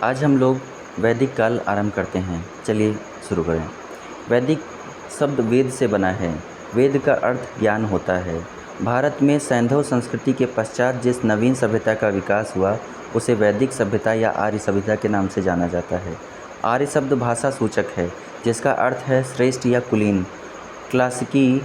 आज हम लोग वैदिक काल आरंभ करते हैं। चलिए शुरू करें। वैदिक शब्द वेद से बना है। वेद का अर्थ ज्ञान होता है। भारत में सैंधव संस्कृति के पश्चात जिस नवीन सभ्यता का विकास हुआ उसे वैदिक सभ्यता या आर्य सभ्यता के नाम से जाना जाता है। आर्य शब्द भाषा सूचक है जिसका अर्थ है श्रेष्ठ या कुलीन। क्लासिकी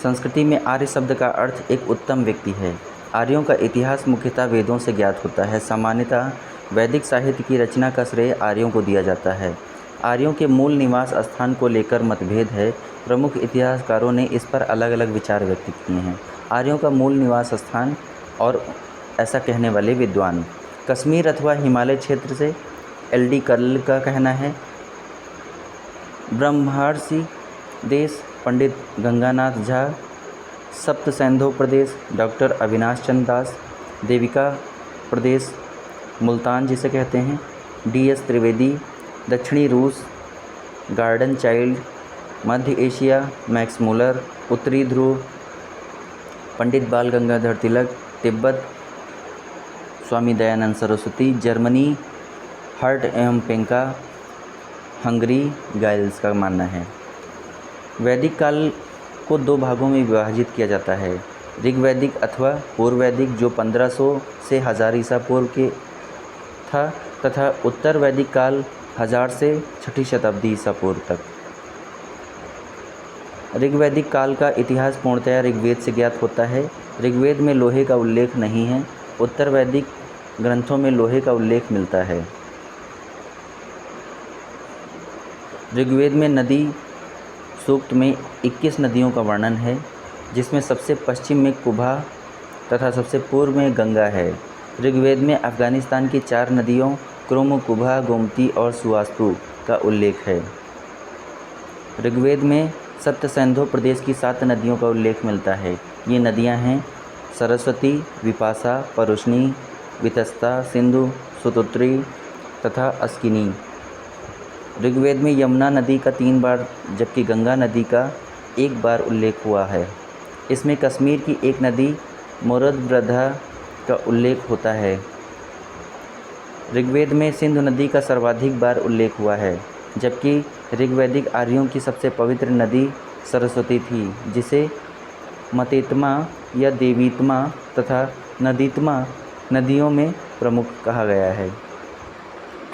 संस्कृति में आर्य शब्द का अर्थ एक उत्तम व्यक्ति है। आर्यों का इतिहास मुख्यतः वेदों से ज्ञात होता है। सामान्यतः वैदिक साहित्य की रचना का श्रेय आर्यों को दिया जाता है। आर्यों के मूल निवास स्थान को लेकर मतभेद है। प्रमुख इतिहासकारों ने इस पर अलग अलग विचार व्यक्त किए हैं। आर्यों का मूल निवास स्थान और ऐसा कहने वाले विद्वान कश्मीर अथवा हिमालय क्षेत्र से एल.डी. कर्ल का कहना है। ब्रह्मर्षि देश पंडित गंगानाथ झा, सप्त सैंधव प्रदेश डॉक्टर अविनाश चंद्र दास, देविका प्रदेश मुल्तान जिसे कहते हैं डी.एस. त्रिवेदी, दक्षिणी रूस गार्डन चाइल्ड, मध्य एशिया मैक्स मुलर, उत्तरी ध्रुव पंडित बाल गंगाधर तिलक, तिब्बत स्वामी दयानंद सरस्वती, जर्मनी हर्ट एवं पेंका, हंगरी गाइल्स का मानना है। वैदिक काल को दो भागों में विभाजित किया जाता है। ऋग्वैदिक अथवा पूर्व वैदिक जो 1500 से 1000 ईसा पूर्व के था तथा उत्तर वैदिक काल 1000 से 6ठी शताब्दी ईसा पूर्व तक। ऋग्वैदिक काल का इतिहास पूर्णतया ऋग्वेद से ज्ञात होता है। ऋग्वेद में लोहे का उल्लेख नहीं है। उत्तर वैदिक ग्रंथों में लोहे का उल्लेख मिलता है। ऋग्वेद में नदी सूक्त में 21 नदियों का वर्णन है जिसमें सबसे पश्चिम में कुभा तथा सबसे पूर्व में गंगा है। ऋग्वेद में अफ़गानिस्तान की 4 नदियों क्रोम, कुभा, गोमती और सुवास्तु का उल्लेख है। ऋग्वेद में सप्त सैंधव प्रदेश की 7 नदियों का उल्लेख मिलता है। ये नदियां हैं सरस्वती, विपाशा, परुष्णी, वितस्ता, सिंधु, सुतुत्री तथा अस्किनी। ऋग्वेद में यमुना नदी का 3 बार जबकि गंगा नदी का 1 बार उल्लेख हुआ है। इसमें कश्मीर की एक नदी मोरदब्रधा का उल्लेख होता है। ऋग्वेद में सिंधु नदी का सर्वाधिक बार उल्लेख हुआ है जबकि ऋग्वैदिक आर्यों की सबसे पवित्र नदी सरस्वती थी जिसे मतेत्मा या देवीत्मा तथा नदीत्मा नदियों में प्रमुख कहा गया है।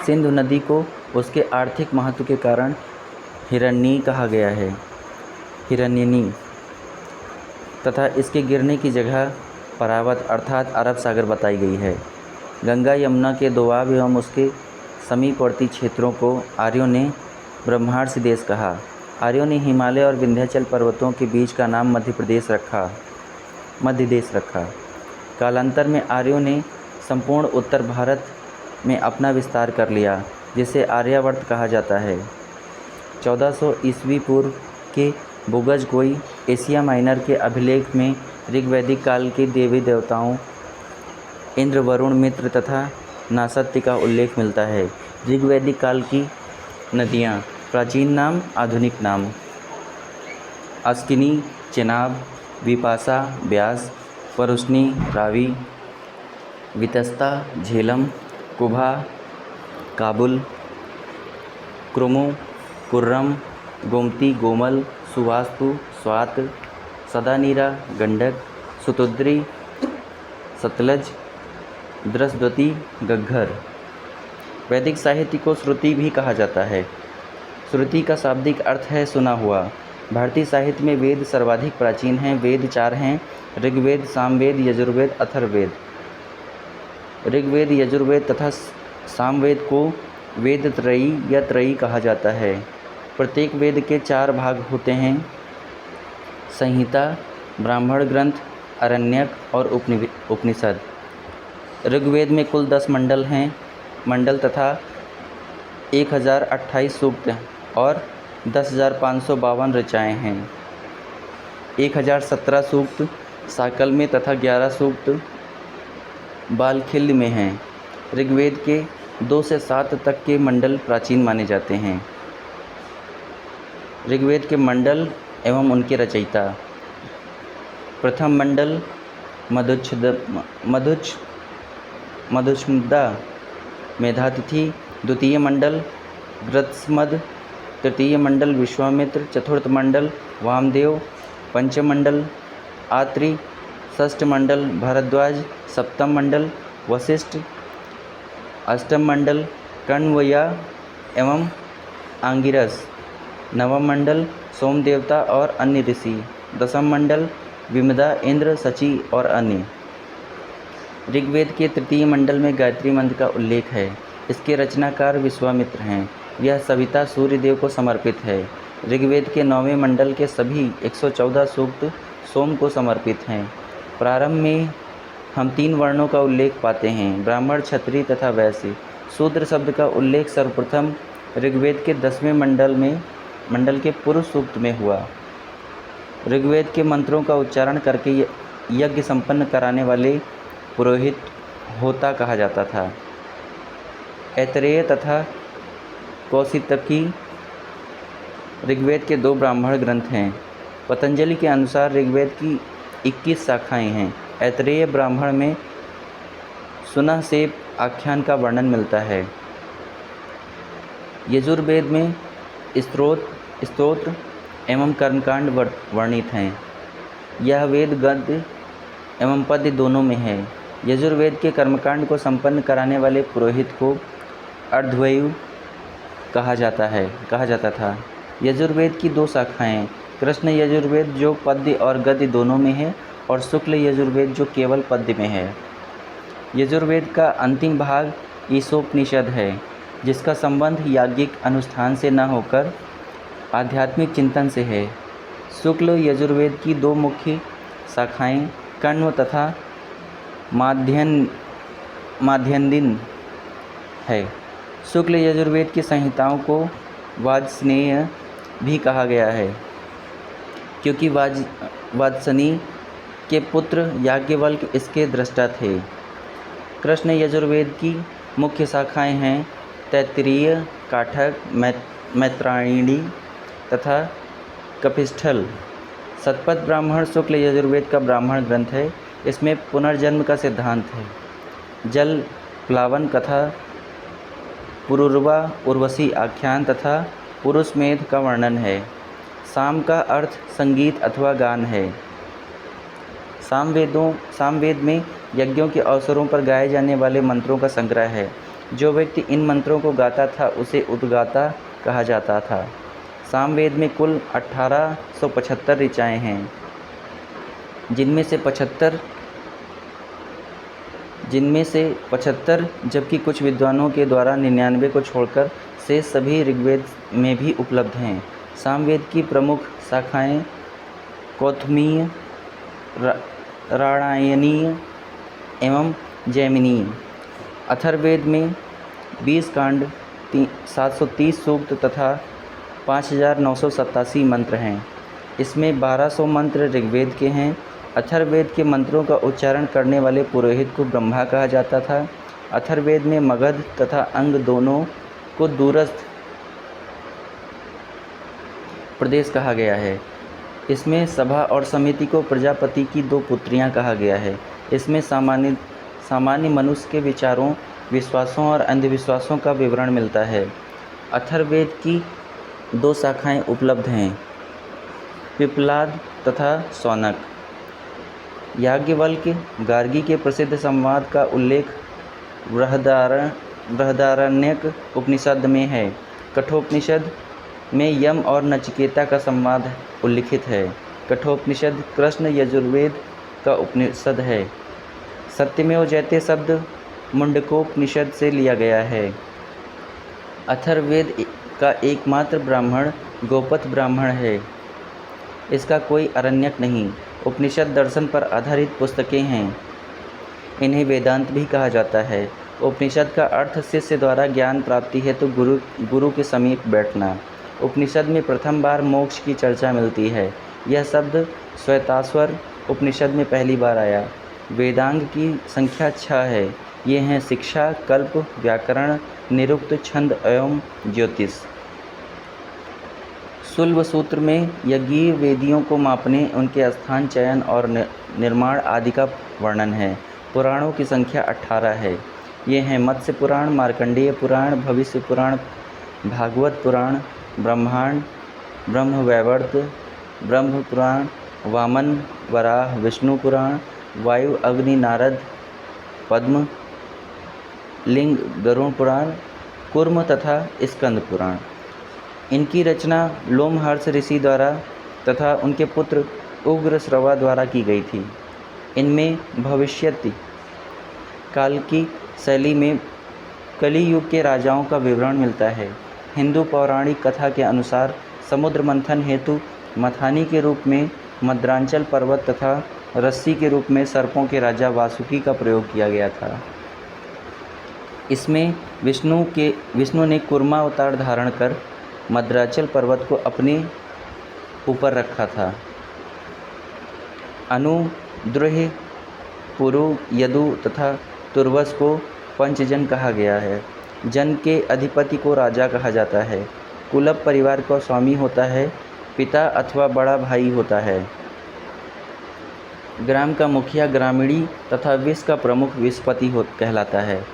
सिंधु नदी को उसके आर्थिक महत्व के कारण हिरण्यी कहा गया है, हिरण्यनी, तथा इसके गिरने की जगह परावत अर्थात अरब सागर बताई गई है। गंगा यमुना के दोआब एवं उसके समीपवर्ती क्षेत्रों को आर्यों ने ब्रह्मर्षि देश कहा। आर्यों ने हिमालय और विंध्याचल पर्वतों के बीच का नाम मध्य देश रखा। कालांतर में आर्यों ने संपूर्ण उत्तर भारत में अपना विस्तार कर लिया जिसे आर्यावर्त कहा जाता है। 1400 ईस्वी पूर्व के बुगजगोई एशिया माइनर के अभिलेख में ऋग्वैदिक काल के देवी देवताओं इंद्र, वरुण, मित्र तथा नासत्य का उल्लेख मिलता है। ऋग्वैदिक काल की नदियाँ प्राचीन नाम, आधुनिक नाम अस्किनी, चेनाब, विपाशा, ब्यास, परुष्णी, रावी, वितस्ता, झेलम, कुभा, काबुल, क्रुमु, कुर्रम, गोमती, गोमल, सुवास्तु, स्वात, सदानीरा, गंडक, सुतुद्री, सतलज, द्रसद्वती, घग्गर। वैदिक साहित्य को श्रुति भी कहा जाता है। श्रुति का शाब्दिक अर्थ है सुना हुआ। भारतीय साहित्य में वेद सर्वाधिक प्राचीन हैं। वेद 4 हैं: ऋग्वेद, सामवेद, यजुर्वेद, अथर्ववेद। ऋग्वेद, यजुर्वेद तथा सामवेद को वेद त्रयी या त्रयी कहा जाता है। प्रत्येक वेद के 4 भाग होते हैं: संहिता, ब्राह्मण ग्रंथ, आरण्यक और उपनिषद। ऋग्वेद में कुल 10 मंडल तथा 1028 सूक्त और 10,552 ऋचाएँ हैं। 1017 सूक्त साकल में तथा 11 सूक्त बालखिल्य में हैं। ऋग्वेद के 2 से 7 तक के मंडल प्राचीन माने जाते हैं। ऋग्वेद के मंडल एवं उनके रचयिता: प्रथम मंडल मधुच्छदा, मेधातिथि द्वितीय मंडल, गृत्समद तृतीय मंडल, विश्वामित्र चतुर्थ मंडल, वामदेव पंचम मंडल, आत्रि षष्ठ मंडल, भारद्वाज सप्तम मंडल, वशिष्ठ अष्टम मंडल, कण्वया एवं आंगिरस नवम मंडल, सोम देवता और अन्य ऋषि, दसम मंडल, विमदा इंद्र सची और अन्य। ऋग्वेद के तृतीय मंडल में गायत्री मंत्र का उल्लेख है। इसके रचनाकार विश्वामित्र हैं। यह सविता सूर्य देव को समर्पित है। ऋग्वेद के 9वें मंडल के सभी 114 सूक्त सोम को समर्पित हैं। प्रारंभ में हम 3 वर्णों का उल्लेख पाते हैं, ब्राह्मण, क्षत्रिय तथा वैश्य। शूद्र शब्द का उल्लेख सर्वप्रथम ऋग्वेद के 10वें मंडल के पुरुष सूक्त में हुआ। ऋग्वेद के मंत्रों का उच्चारण करके यज्ञ संपन्न कराने वाले पुरोहित होता कहा जाता था। ऐतरेय तथा कौशितकी ऋग्वेद के 2 ब्राह्मण ग्रंथ हैं। पतंजलि के अनुसार ऋग्वेद की 21 शाखाएं हैं। ऐतरेय ब्राह्मण में सुनह सेप आख्यान का वर्णन मिलता है। यजुर्वेद में स्तोत्र एवं कर्मकांड वर्णित हैं। यह वेद गद्य एवं पद्य दोनों में है। यजुर्वेद के कर्मकांड को संपन्न कराने वाले पुरोहित को अर्धवयु कहा जाता था। यजुर्वेद की 2 शाखाएं, कृष्ण यजुर्वेद जो पद्य और गद्य दोनों में है और शुक्ल यजुर्वेद जो केवल पद्य में है। यजुर्वेद का अंतिम भाग ईशोपनिषद है, जिसका संबंध याज्ञिक अनुष्ठान से न होकर आध्यात्मिक चिंतन से है। शुक्ल यजुर्वेद की 2 मुख्य शाखाएं कण्व तथा माध्यन्दिन है। शुक्ल यजुर्वेद की संहिताओं को वाजस्नेय भी कहा गया है, क्योंकि वाजसनी के पुत्र याज्ञवल्क्य इसके दृष्टा थे। कृष्ण यजुर्वेद की मुख्य शाखाएं हैं तैत्तिरीय, काठक, मैत्रायणी तथा कपिस्थल। शतपथ ब्राह्मण शुक्ल यजुर्वेद का ब्राह्मण ग्रंथ है। इसमें पुनर्जन्म का सिद्धांत है। जल प्लावन कथा, पुरुरवा उर्वशी आख्यान तथा पुरुषमेध का वर्णन है। साम का अर्थ संगीत अथवा गान है। सामवेद में यज्ञों के अवसरों पर गाए जाने वाले मंत्रों का संग्रह है। जो व्यक्ति इन मंत्रों को गाता था उसे उद्गाता कहा जाता था। सामवेद में कुल 1875 ऋचाएँ हैं, जिनमें से 75 जबकि कुछ विद्वानों के द्वारा 99 को छोड़कर शेष सभी ऋग्वेद में भी उपलब्ध हैं। सामवेद की प्रमुख शाखाएं कौथमीय, राणायनीय एवं जैमिनीय। अथर्ववेद में 20 कांड, 730 सूक्त तथा 5987 मंत्र हैं। इसमें 1200 मंत्र ऋग्वेद के हैं। अथर्ववेद के मंत्रों का उच्चारण करने वाले पुरोहित को ब्रह्मा कहा जाता था। अथर्ववेद में मगध तथा अंग दोनों को दूरस्थ प्रदेश कहा गया है। इसमें सभा और समिति को प्रजापति की 2 पुत्रियां कहा गया है। इसमें सामान्य मनुष्य के विचारों, विश्वासों और अंधविश्वासों का विवरण मिलता है। अथर्ववेद की 2 शाखाएं उपलब्ध हैं, पिप्पलाद तथा शौनक। याज्ञवल्क्य गार्गी के प्रसिद्ध संवाद का उल्लेख बृहदारण्यक उपनिषद में है। कठोपनिषद में यम और नचिकेता का संवाद उल्लिखित है। कठोपनिषद कृष्ण यजुर्वेद का उपनिषद है। सत्यमेव जयते शब्द मुंडकोपनिषद से लिया गया है। अथर्ववेद का एकमात्र ब्राह्मण गोपथ ब्राह्मण है। इसका कोई अरण्यक नहीं। उपनिषद दर्शन पर आधारित पुस्तकें हैं। इन्हें वेदांत भी कहा जाता है। उपनिषद का अर्थ शिष्य द्वारा ज्ञान प्राप्ति है तो गुरु के समीप बैठना। उपनिषद में प्रथम बार मोक्ष की चर्चा मिलती है। यह शब्द श्वेताश्वर उपनिषद में पहली बार आया। वेदांग की संख्या 6 है। ये हैं शिक्षा, कल्प, व्याकरण, निरुक्त, छंद एवं ज्योतिष। शुल्ब सूत्र में यज्ञीय वेदियों को मापने, उनके स्थान चयन और निर्माण आदि का वर्णन है। पुराणों की संख्या 18 है। ये हैं मत्स्य पुराण, मार्कंडेय पुराण, भविष्य पुराण, भागवत पुराण, ब्रह्मांड, ब्रह्मवैवर्त, ब्रह्म पुराण, वामन, वराह, विष्णु पुराण, वायु, अग्नि, नारद, पद्म, लिंग, गरुड़ पुराण, कूर्म तथा स्कंद पुराण। इनकी रचना लोमहर्ष ऋषि द्वारा तथा उनके पुत्र उग्रश्रवा द्वारा की गई थी। इनमें भविष्यति काल की शैली में कली युग के राजाओं का विवरण मिलता है। हिंदू पौराणिक कथा के अनुसार समुद्र मंथन हेतु मथानी के रूप में मद्रांचल पर्वत तथा रस्सी के रूप में सर्पों के राजा वासुकी का प्रयोग किया गया था। इसमें विष्णु ने कूर्मा अवतार धारण कर मद्रांचल पर्वत को अपने ऊपर रखा था। अनु, द्रुह, पुरु, यदु तथा तुर्वस को पंचजन कहा गया है। जन के अधिपति को राजा कहा जाता है। कुलप परिवार का स्वामी होता है। पिता अथवा बड़ा भाई होता है। ग्राम का मुखिया ग्रामीणी तथा विष का प्रमुख विषपति कहलाता है।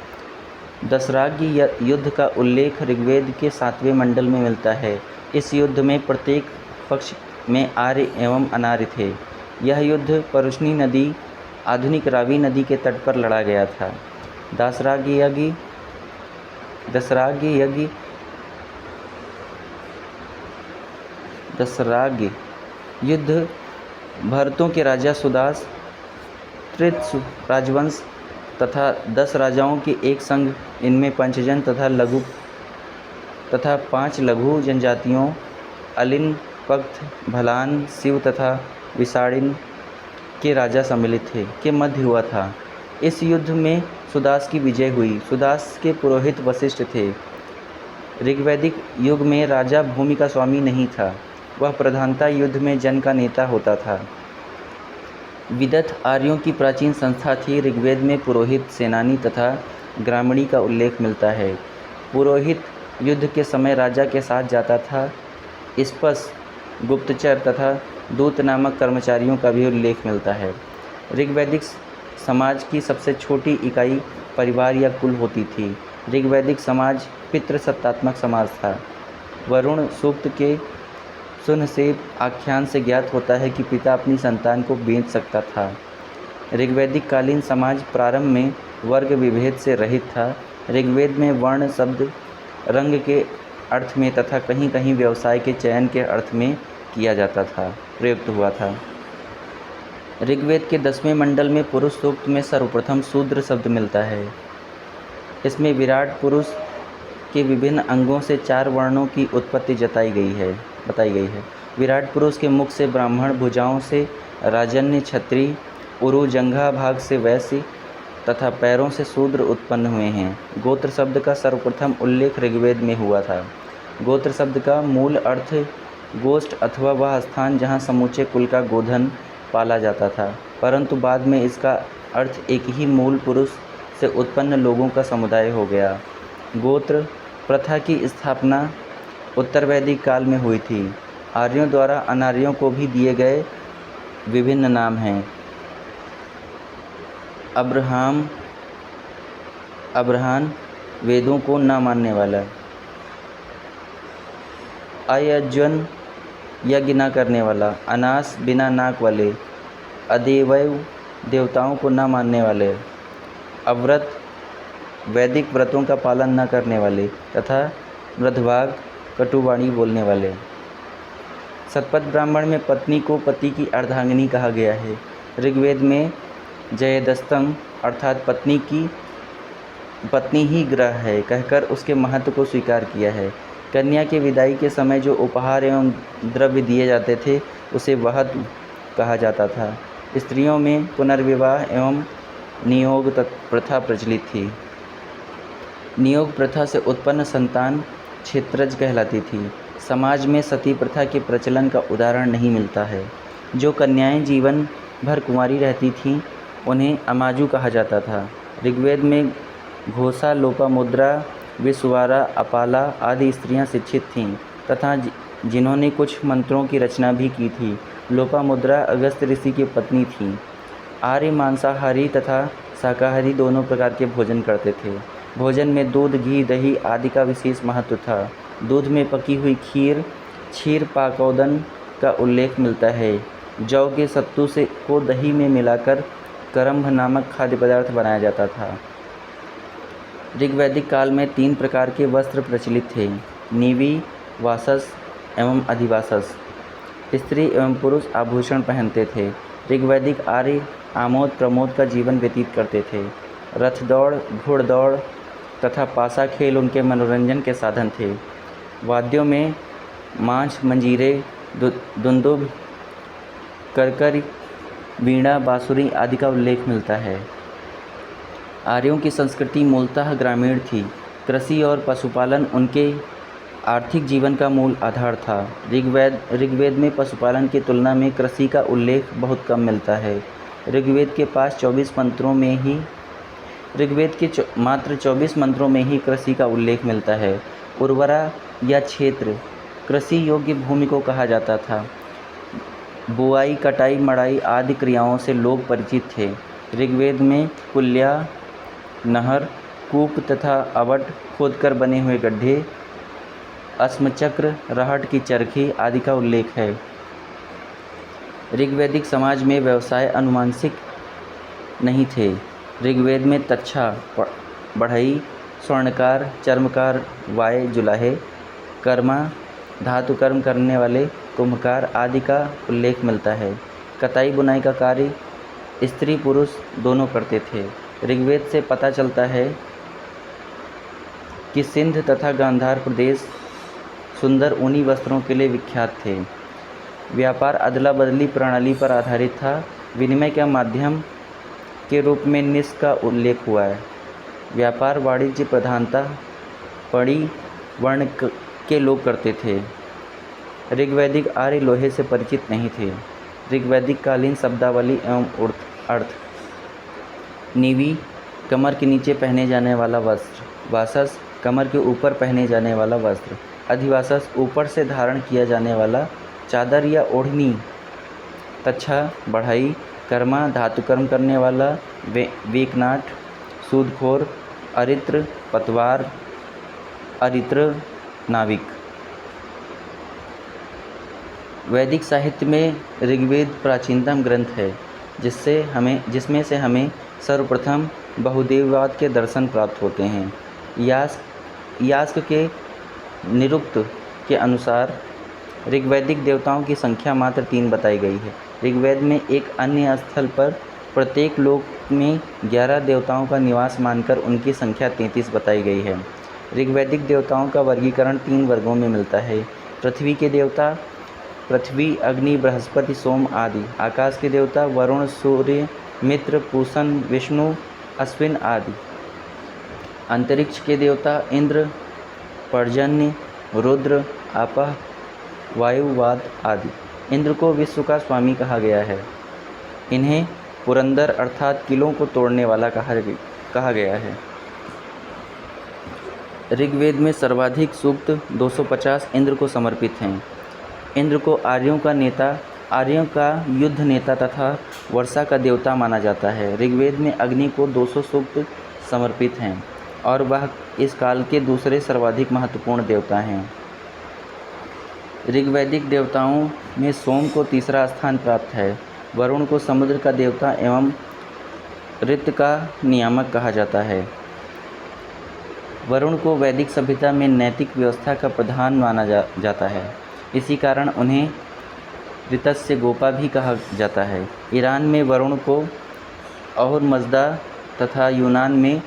दशराग्नि युद्ध का उल्लेख ऋग्वेद के 7वें मंडल में मिलता है। इस युद्ध में प्रत्येक पक्ष में आर्य एवं अनार्य थे। यह युद्ध परुष्णी नदी, आधुनिक रावी नदी के तट पर लड़ा गया था। दशराग्नि युद्ध भरतों के राजा सुदास, त्रित्सु राजवंश तथा 10 राजाओं के एक संघ, इनमें पंचजन तथा 5 लघु जनजातियों अलिन, पक्त, भलान, शिव तथा विसाड़िन के राजा सम्मिलित थे के मध्य हुआ था। इस युद्ध में सुदास की विजय हुई। सुदास के पुरोहित वशिष्ठ थे। ऋग्वैदिक युग में राजा भूमि का स्वामी नहीं था। वह प्रधानता युद्ध में जन का नेता होता था। विदथ आर्यों की प्राचीन संस्था थी। ऋग्वेद में पुरोहित, सेनानी तथा ग्रामीणी का उल्लेख मिलता है। पुरोहित युद्ध के समय राजा के साथ जाता था। इस पर गुप्तचर तथा दूत नामक कर्मचारियों का भी उल्लेख मिलता है। ऋग्वैदिक समाज की सबसे छोटी इकाई परिवार या कुल होती थी। ऋग्वैदिक समाज पितृसत्तात्मक समाज था। वरुण सूक्त के सुनसेब आख्यान से ज्ञात होता है कि पिता अपनी संतान को बेच सकता था। ऋग्वैदिक कालीन समाज प्रारंभ में वर्ग विभेद से रहित था। ऋग्वेद में वर्ण शब्द रंग के अर्थ में तथा कहीं कहीं व्यवसाय के चयन के अर्थ में किया जाता था, प्रयुक्त हुआ था। ऋग्वेद के 10वें मंडल में पुरुष सूक्त में सर्वप्रथम शूद्र शब्द मिलता है। इसमें विराट पुरुष के विभिन्न अंगों से 4 वर्णों की उत्पत्ति बताई गई है। विराट पुरुष के मुख से ब्राह्मण, भुजाओं से राजन्य, क्षत्रिय, उरु जंघा भाग से वैश्य तथा पैरों से शूद्र उत्पन्न हुए हैं। गोत्र शब्द का सर्वप्रथम उल्लेख ऋग्वेद में हुआ था। गोत्र शब्द का मूल अर्थ गोष्ठ अथवा वह स्थान जहाँ समूचे कुल का गोधन पाला जाता था, परंतु बाद में इसका अर्थ एक ही मूल पुरुष से उत्पन्न लोगों का समुदाय हो गया। गोत्र प्रथा की स्थापना उत्तर वैदिक काल में हुई थी। आर्यों द्वारा अनार्यों को भी दिए गए विभिन्न नाम हैं। अब्रहान वेदों को न मानने वाला, अयज्वन यज्ञ न करने वाला, अनास बिना नाक वाले, अदेवैव देवताओं को न मानने वाले, अव्रत वैदिक व्रतों का पालन न करने वाले तथा मृदभाग कटुवाणी बोलने वाले। शतपथ ब्राह्मण में पत्नी को पति की अर्धांगिनी कहा गया है। ऋग्वेद में जयदस्तम अर्थात पत्नी ही ग्रह है कहकर उसके महत्व को स्वीकार किया है। कन्या के विदाई के समय जो उपहार एवं द्रव्य दिए जाते थे उसे वहत कहा जाता था। स्त्रियों में पुनर्विवाह एवं नियोग प्रथा प्रचलित थी। नियोग प्रथा से उत्पन्न संतान क्षेत्रज कहलाती थी। समाज में सती प्रथा के प्रचलन का उदाहरण नहीं मिलता है। जो कन्याएं जीवन भर कुंवारी रहती थीं उन्हें अमाजू कहा जाता था। ऋग्वेद में घोषा, लोपामुद्रा, विश्वारा, अपाला आदि स्त्रियां शिक्षित थीं तथा जिन्होंने कुछ मंत्रों की रचना भी की थी। लोपामुद्रा अगस्त ऋषि की पत्नी थीं। आर्य मांसाहारी तथा शाकाहारी दोनों प्रकार के भोजन करते थे। भोजन में दूध, घी, दही आदि का विशेष महत्व था। दूध में पकी हुई खीर, क्षीर पाकोदन का उल्लेख मिलता है। जौ के सत्तू से को दही में मिलाकर करम्भ नामक खाद्य पदार्थ बनाया जाता था। ऋग्वैदिक काल में 3 प्रकार के वस्त्र प्रचलित थे: नीवि, वासस एवं अधिवासस। स्त्री एवं पुरुष आभूषण पहनते थे। ऋग्वैदिक आर्य आमोद प्रमोद का जीवन व्यतीत करते थे। रथ दौड़, घुड़दौड़ तथा पासा खेल उनके मनोरंजन के साधन थे। वाद्यों में मांझ, मंजीरे, दुंदुभ, करकर, वीणा, बांसुरी आदि का उल्लेख मिलता है। आर्यों की संस्कृति मूलतः ग्रामीण थी। कृषि और पशुपालन उनके आर्थिक जीवन का मूल आधार था। ऋग्वेद में पशुपालन की तुलना में कृषि का उल्लेख बहुत कम मिलता है। ऋग्वेद के मात्र 24 मंत्रों में ही कृषि का उल्लेख मिलता है। उर्वरा या क्षेत्र कृषि योग्य भूमि को कहा जाता था। बुआई, कटाई, मड़ाई आदि क्रियाओं से लोग परिचित थे। ऋग्वेद में कुल्या, नहर, कूप तथा अवट खोदकर बने हुए गड्ढे, अस्मचक्र, रहट की चरखी आदि का उल्लेख है। ऋग्वैदिक समाज में व्यवसाय अनुमानसिक नहीं थे। ऋग्वेद में तच्छा, बढ़ई, स्वर्णकार, चर्मकार, वाय, जुलाहे, कर्मा, धातु कर्म करने वाले, कुम्भकार आदि का उल्लेख मिलता है। कताई बुनाई का कार्य स्त्री पुरुष दोनों करते थे। ऋग्वेद से पता चलता है कि सिंध तथा गांधार प्रदेश सुंदर ऊनी वस्त्रों के लिए विख्यात थे। व्यापार अदला बदली प्रणाली पर आधारित था। विनिमय के माध्यम के रूप में निस का उल्लेख हुआ है। व्यापार वाणिज्य प्रधानता पड़ी वर्ण के लोग करते थे। ऋग्वैदिक आर्य लोहे से परिचित नहीं थे। ऋग्वैदिक कालीन शब्दावली एवं अर्थ: नीवि, कमर के नीचे पहने जाने वाला वस्त्र। वासस, कमर के ऊपर पहने जाने वाला वस्त्र। अधिवासस, ऊपर से धारण किया जाने वाला चादर या ओढ़नी। तच्छा, बढ़ई। कर्मा, धातु कर्म करने वाला। वेकनाट, सूदखोर। अरित्र, पतवार। अरित्र, नाविक। वैदिक साहित्य में ऋग्वेद प्राचीनतम ग्रंथ है, जिसमें से हमें सर्वप्रथम बहुदेववाद के दर्शन प्राप्त होते हैं। यास्क के निरुक्त के अनुसार ऋग्वैदिक देवताओं की संख्या मात्र 3 बताई गई है। ऋग्वेद में एक अन्य स्थल पर प्रत्येक लोक में 11 देवताओं का निवास मानकर उनकी संख्या 33 बताई गई है। ऋग्वैदिक देवताओं का वर्गीकरण 3 वर्गों में मिलता है। पृथ्वी के देवता पृथ्वी, अग्नि, बृहस्पति, सोम आदि। आकाश के देवता वरुण, सूर्य, मित्र, पूषण, विष्णु, अश्विन आदि। अंतरिक्ष के देवता इंद्र, पर्जन्य, रुद्र, आपः, वायु, वाद आदि। इंद्र को विश्व का स्वामी कहा गया है। इन्हें पुरंदर अर्थात किलों को तोड़ने वाला कहा गया है। ऋग्वेद में सर्वाधिक सूक्त 250 इंद्र को समर्पित हैं। इंद्र को आर्यों का युद्ध नेता तथा वर्षा का देवता माना जाता है। ऋग्वेद में अग्नि को 200 सूक्त समर्पित हैं और वह इस काल के दूसरे सर्वाधिक महत्वपूर्ण देवता हैं। ऋग्वैदिक देवताओं में सोम को तीसरा स्थान प्राप्त है। वरुण को समुद्र का देवता एवं ऋतु का नियामक कहा जाता है। वरुण को वैदिक सभ्यता में नैतिक व्यवस्था का प्रधान माना जाता है। इसी कारण उन्हें ऋतस्य गोपा भी कहा जाता है। ईरान में वरुण को और मजदा तथा यूनान में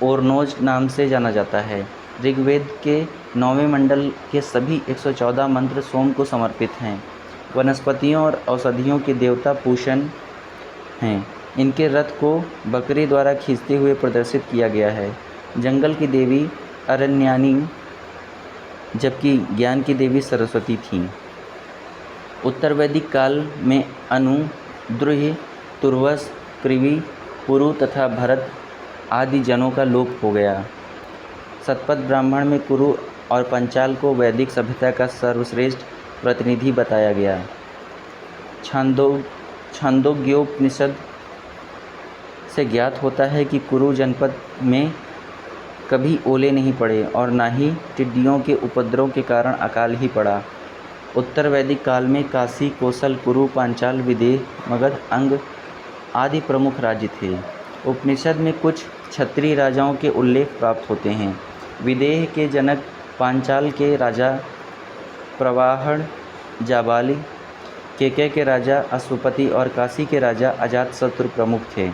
ओरनोज नाम से जाना जाता है। ऋग्वेद के 9वें मंडल के सभी 114 मंत्र सोम को समर्पित हैं। वनस्पतियों और औषधियों के देवता पूषण हैं। इनके रथ को बकरी द्वारा खींचते हुए प्रदर्शित किया गया है। जंगल की देवी अरण्यानी, जबकि ज्ञान की देवी सरस्वती थीं। उत्तर वैदिक काल में अनु, द्रुहि, तुर्वस, कृवि, पुरु तथा भरत आदि जनों का लोप हो गया। शतपथ ब्राह्मण में कुरु और पंचाल को वैदिक सभ्यता का सर्वश्रेष्ठ प्रतिनिधि बताया गया। छांदोग्योपनिषद से ज्ञात होता है कि कुरु जनपद में कभी ओले नहीं पड़े और न ही टिड्डियों के उपद्रव के कारण अकाल ही पड़ा। उत्तर वैदिक काल में काशी, कोसल, कुरु, पांचाल, विदेह, मगध, अंग आदि प्रमुख राज्य थे। उपनिषद में कुछ क्षत्रिय राजाओं के उल्लेख प्राप्त होते हैं। विदेह के जनक पांचाल के राजा प्रवाहण, जाबाली, केकय के राजा अश्वपति और काशी के राजा अजातशत्रु प्रमुख थे।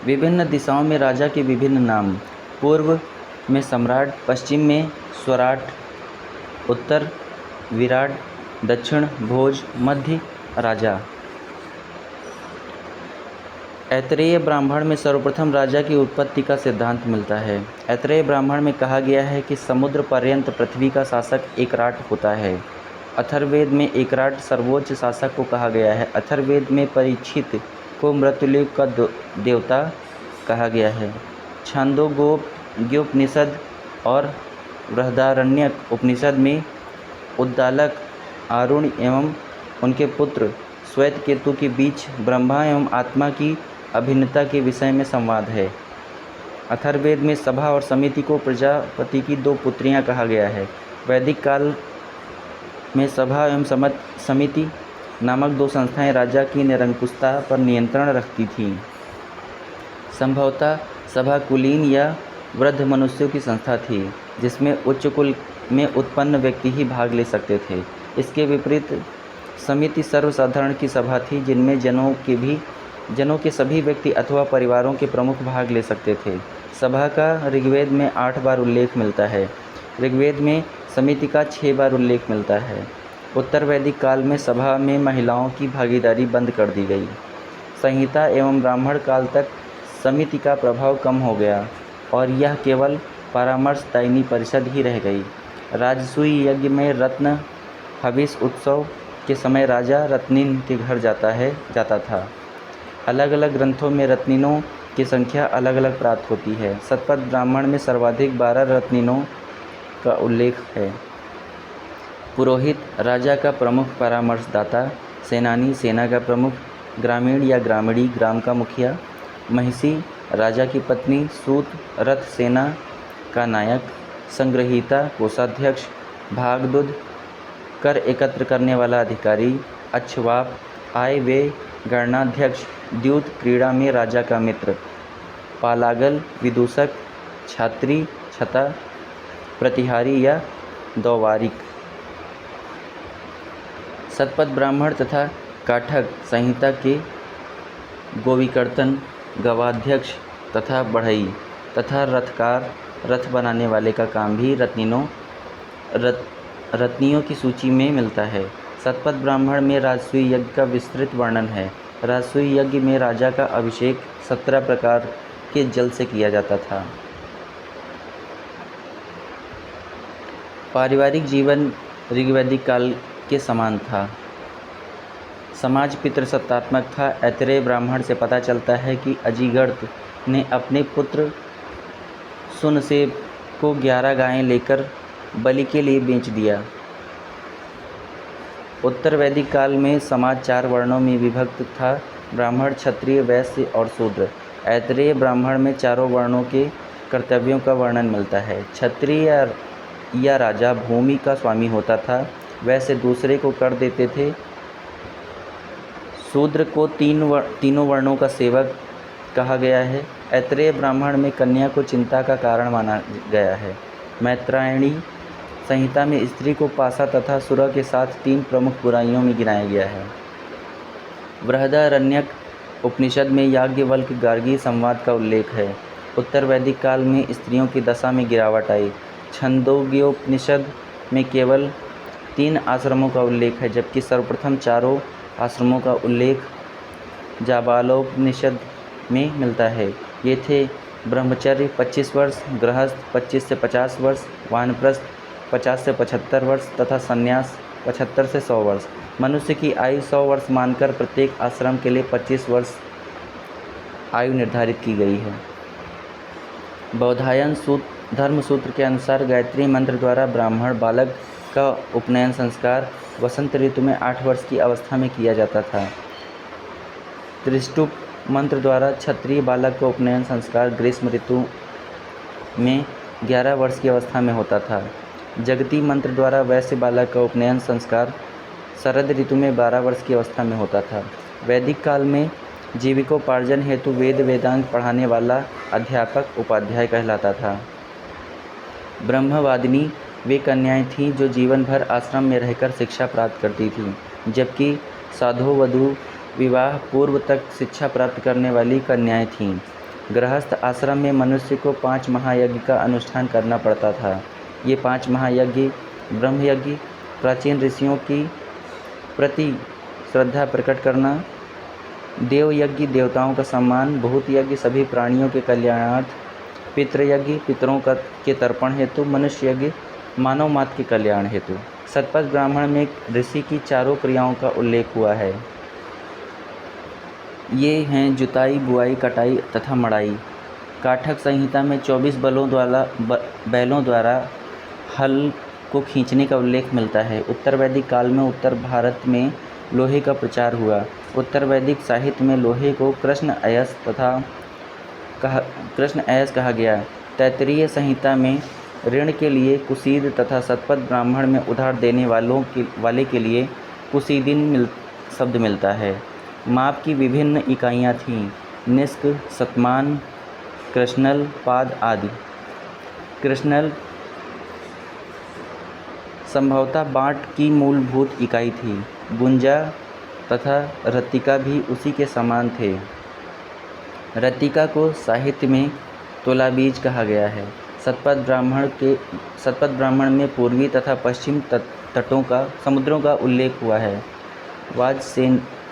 विभिन्न दिशाओं में राजा के विभिन्न नाम। पूर्व में सम्राट, पश्चिम में स्वराट, उत्तर विराट, दक्षिण भोज, मध्य राजा। ऐतरेय ब्राह्मण में सर्वप्रथम राजा की उत्पत्ति का सिद्धांत मिलता है। ऐतरेय ब्राह्मण में कहा गया है कि समुद्र पर्यंत पृथ्वी का शासक एकराट होता है। अथर्ववेद में एकराट सर्वोच्च शासक को कहा गया है। अथर्ववेद में परीक्षित को मृत्युलोक का देवता कहा गया है। छांदोग्योपनिषद और बृहदारण्यक उपनिषद में उद्दालक, आरुण एवं उनके पुत्र श्वेतकेतु के बीच ब्रह्मा एवं आत्मा की अभिन्नता के विषय में संवाद है। अथर्ववेद में सभा और समिति को प्रजापति की दो पुत्रियां कहा गया है। वैदिक काल में सभा एवं समिति नामक दो संस्थाएं राजा की निरंकुशता पर नियंत्रण रखती थीं। संभवतः सभा कुलीन या वृद्ध मनुष्यों की संस्था थी, जिसमें उच्च कुल में उत्पन्न व्यक्ति ही भाग ले सकते थे। इसके विपरीत समिति सर्वसाधारण की सभा थी, जिनमें जनों के सभी व्यक्ति अथवा परिवारों के प्रमुख भाग ले सकते थे। सभा का ऋग्वेद में 8 बार उल्लेख मिलता है। ऋग्वेद में समिति का 6 बार उल्लेख मिलता है। उत्तर वैदिक काल में सभा में महिलाओं की भागीदारी बंद कर दी गई। संहिता एवं ब्राह्मण काल तक समिति का प्रभाव कम हो गया और यह केवल परामर्शदायिनी परिषद ही रह गई। राजसूय यज्ञ में रत्न हविष उत्सव के समय राजा रत्निन के घर जाता था। अलग अलग ग्रंथों में रत्निनों की संख्या अलग अलग प्राप्त होती है। शतपथ ब्राह्मण में सर्वाधिक 12 रत्निनों का उल्लेख है। पुरोहित राजा का प्रमुख परामर्शदाता, सेनानी सेना का प्रमुख, ग्रामीण या ग्रामीणी ग्राम का मुखिया, महिषी राजा की पत्नी, सूत रथ सेना का नायक, संग्रहीता कोषाध्यक्ष, भागदूत कर एकत्र करने वाला अधिकारी, अच्छवाप आय व्यय गणनाध्यक्ष, द्यूत क्रीड़ा में राजा का मित्र, पालागल विदूषक, छात्री छता, प्रतिहारी या दौवारिक। शतपथ ब्राह्मण तथा काठक संहिता के गोविकर्तन, गवाध्यक्ष तथा बढ़ई तथा रथकार, रथ बनाने वाले का काम भी रत्नियों की सूची में मिलता है। शतपथ ब्राह्मण में राजसूय यज्ञ का विस्तृत वर्णन है। राजसूय यज्ञ में राजा का अभिषेक 17 प्रकार के जल से किया जाता था। पारिवारिक जीवन ऋग्वैदिक काल के समान था। समाज पितृसत्तात्मक था। ऐतरेय ब्राह्मण से पता चलता है कि अजिगर्त ने अपने पुत्र सुनसेब को 11 गायें लेकर बलि के लिए बेच दिया। उत्तर वैदिक काल में समाज 4 वर्णों में विभक्त था: ब्राह्मण, क्षत्रिय, वैश्य और शूद्र। ऐतरेय ब्राह्मण में चारों वर्णों के कर्तव्यों का वर्णन मिलता है। क्षत्रिय या राजा भूमि का स्वामी होता था। वैश्य दूसरे को कर देते थे। शूद्र को तीनों वर्णों का सेवक कहा गया है। ऐतरेय ब्राह्मण में कन्या को चिंता का कारण माना गया है। मैत्रायणी संहिता में स्त्री को पाशा तथा सुरा के साथ 3 प्रमुख बुराइयों में गिनाया गया है। बृहदारण्यक उपनिषद में याज्ञवल्क्य गार्गी संवाद का उल्लेख है। उत्तर वैदिक काल में स्त्रियों की दशा में गिरावट आई। छंदोग्योपनिषद में केवल 3 आश्रमों का उल्लेख है, जबकि सर्वप्रथम 4 आश्रमों का उल्लेख जाबालोपनिषद में मिलता है। ये थे ब्रह्मचर्य 25 वर्ष, गृहस्थ 25 से 50 वर्ष, वानप्रस्थ 50 से 75 वर्ष तथा संन्यास 75 से 100 वर्ष। मनुष्य की आयु 100 वर्ष मानकर प्रत्येक आश्रम के लिए 25 वर्ष आयु निर्धारित की गई है। बौधायन धर्मसूत्र के अनुसार गायत्री मंत्र द्वारा ब्राह्मण बालक का उपनयन संस्कार वसंत ऋतु में 8 वर्ष की अवस्था में किया जाता था। त्रिष्टुप मंत्र द्वारा क्षत्रिय बालक का उपनयन संस्कार ग्रीष्म ऋतु में 11 वर्ष की अवस्था में होता था। जगती मंत्र द्वारा वैश्य बालक का उपनयन संस्कार शरद ऋतु में 12 वर्ष की अवस्था में होता था। वैदिक काल में जीविकोपार्जन हेतु वेद वेदांग पढ़ाने वाला अध्यापक उपाध्याय कहलाता था। ब्रह्मवादिनी वे कन्याएं थीं जो जीवन भर आश्रम में रहकर शिक्षा प्राप्त करती थीं, जबकि साधु वधु विवाह पूर्व तक शिक्षा प्राप्त करने वाली कन्याएं थीं। गृहस्थ आश्रम में मनुष्य को 5 महायज्ञ का अनुष्ठान करना पड़ता था। ये 5 महायज्ञ ब्रह्मयज्ञ, प्राचीन ऋषियों की प्रति श्रद्धा प्रकट करना, देवयज्ञ देवताओं का सम्मान, भूत यज्ञ सभी प्राणियों के कल्याणार्थ, पितृयज्ञ पितरों के तर्पण हेतु, मनुष्य यज्ञ मानव मात्र के कल्याण हेतु। शतपथ ब्राह्मण में ऋषि की चारों क्रियाओं का उल्लेख हुआ है। ये हैं जुताई, बुआई, कटाई तथा मड़ाई। काठक संहिता में 24 बैलों द्वारा हल को खींचने का उल्लेख मिलता है। उत्तर वैदिक काल में उत्तर भारत में लोहे का प्रचार हुआ। उत्तर वैदिक साहित्य में लोहे को कृष्ण अयस कहा गया। तैत्तिरीय संहिता में ऋण के लिए कुसीद तथा शतपथ ब्राह्मण में उधार देने वाले के लिए कुसीदिन शब्द मिलता है। माप की विभिन्न इकाइयाँ थीं: निष्क, शतमान, कृष्णल, पाद आदि। कृष्णल संभवतः बाँट की मूलभूत इकाई थी। गुंजा तथा रत्तिका भी उसी के समान थे। रत्तिका को साहित्य में तोलाबीज कहा गया है। शतपथ ब्राह्मण में पूर्वी तथा पश्चिम समुद्रों का उल्लेख हुआ है।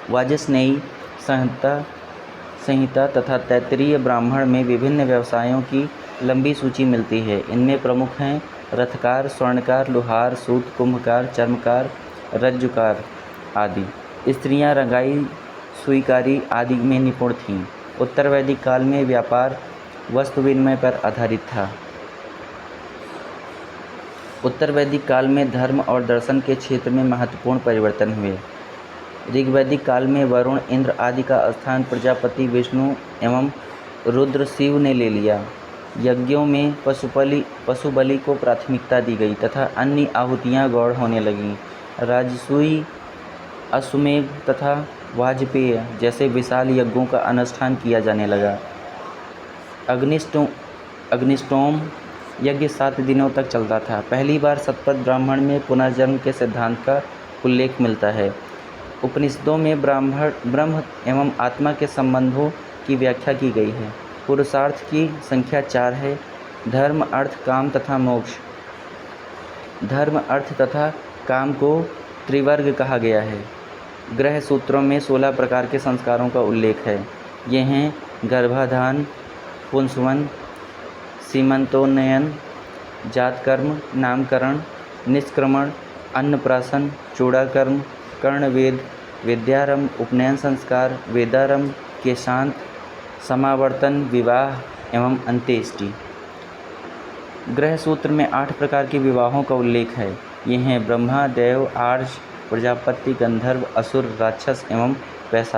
वाजस्नेयी संहिता तथा तैत्तिरीय ब्राह्मण में विभिन्न व्यवसायों की लंबी सूची मिलती है। इनमें प्रमुख हैं रथकार, स्वर्णकार, लोहार, सूत, कुंभकार, चर्मकार, रज्जुकार आदि। स्त्रियां रंगाई, सुईकारी आदि में निपुण थीं। उत्तर वैदिक काल में व्यापार वस्तु विनिमय पर आधारित था। उत्तर वैदिक काल में धर्म और दर्शन के क्षेत्र में महत्वपूर्ण परिवर्तन हुए। ऋग्वैदिक काल में वरुण, इंद्र आदि का स्थान प्रजापति विष्णु एवं रुद्र शिव ने ले लिया। यज्ञों में पशु बलि को प्राथमिकता दी गई तथा अन्य आहुतियाँ गौण होने लगीं। राजसूय, अश्वमेध तथा वाजपेय जैसे विशाल यज्ञों का अनुष्ठान किया जाने लगा। अग्निष्टोम यज्ञ 7 दिनों तक चलता था। पहली बार शतपथ ब्राह्मण में पुनर्जन्म के सिद्धांत का उल्लेख मिलता है। उपनिषदों में ब्रह्म एवं आत्मा के संबंधों की व्याख्या की गई है। पुरुषार्थ की संख्या 4 है। धर्म, अर्थ, काम तथा मोक्ष। धर्म, अर्थ तथा काम को त्रिवर्ग कहा गया है। ग्रह सूत्रों में 16 प्रकार के संस्कारों का उल्लेख है। ये हैं गर्भाधान, पुंसवन, सीमंतोन्नयन, जातकर्म, नामकरण, निष्क्रमण, अन्नप्राशन, चूड़ाकर्म, कर्णवेद, विद्यारंभ, उपनयन संस्कार, वेदारंभ, केशांत, समावर्तन, विवाह एवं अंत्येष्टि। ग्रह सूत्र में 8 प्रकार के विवाहों का उल्लेख है। ये हैं ब्रह्मा, देव, आर्य, प्रजापति, गंधर्व, असुर, राक्षस एवं पैशाच।